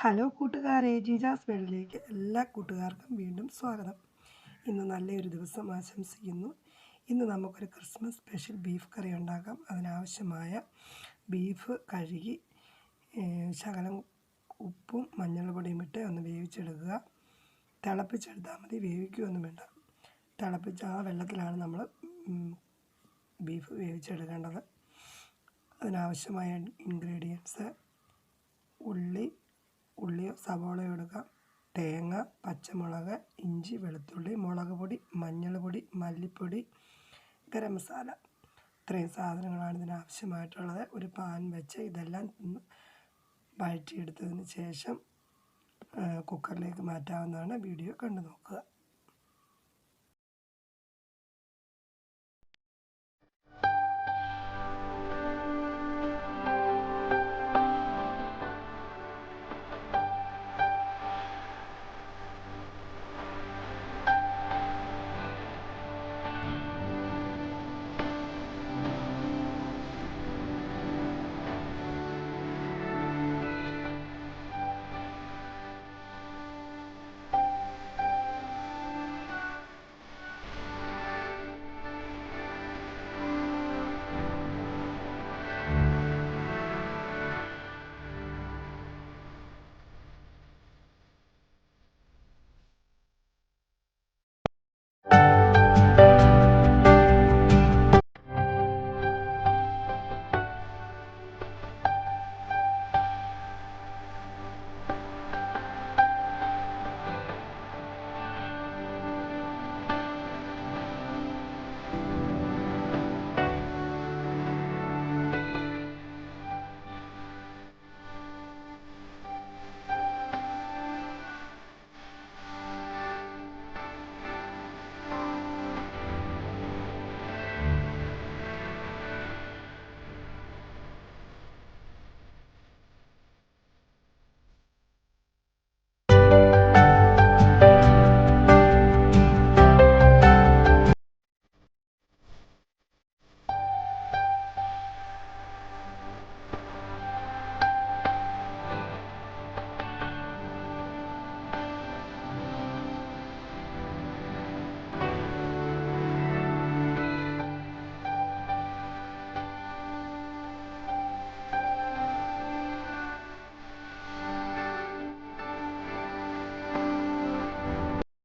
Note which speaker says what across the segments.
Speaker 1: Hello കൂട്ടുകാരെ, ജിജാസ് വേൾഡിലേക്ക് എല്ലാ കൂട്ടുകാർക്കും വീണ്ടും സ്വാഗതം. ഇന്ന് നല്ലൊരു ദിവസം ആശംസിക്കുന്നു. ഇന്ന് നമുക്കൊരു ക്രിസ്മസ് സ്പെഷ്യൽ ബീഫ് കറി ഉണ്ടാക്കാം. അതിനാവശ്യമായ ബീഫ് കഴുകി ശകലം ഉപ്പും മഞ്ഞൾപ്പൊടിയും ഇട്ട് ഒന്ന് വേവിച്ചെടുക്കുക. തിളപ്പിച്ചെടുത്താൽ മതി, വേവിക്കുകയൊന്നും വേണ്ട. തിളപ്പിച്ച ആ വെള്ളത്തിലാണ് നമ്മൾ ബീഫ് വേവിച്ചെടുക്കേണ്ടത്. അതിനാവശ്യമായ ഇൻഗ്രീഡിയൻസ്: ഉള്ളിയോ സവോളയോ എടുക്കാം, തേങ്ങ, പച്ചമുളക്, ഇഞ്ചി, വെളുത്തുള്ളി, മുളക് പൊടി, മഞ്ഞൾപ്പൊടി, മല്ലിപ്പൊടി, ഗരം മസാല. ഇത്രയും സാധനങ്ങളാണ് ഇതിനാവശ്യമായിട്ടുള്ളത്. ഒരു പാൻ വെച്ച് ഇതെല്ലാം വഴറ്റിയെടുത്തതിന് ശേഷം കുക്കറിലേക്ക് മാറ്റാവുന്നതാണ്. വീഡിയോ കണ്ടു നോക്കുക.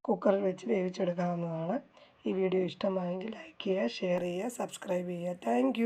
Speaker 1: കുക്കറിൽ വെച്ച് വേവിച്ചെടുക്കാവുന്നതാണ്. ഈ വീഡിയോ ഇഷ്ടമായെങ്കിൽ ലൈക്ക് ചെയ്യുക, ഷെയർ ചെയ്യുക, സബ്സ്ക്രൈബ് ചെയ്യുക. താങ്ക്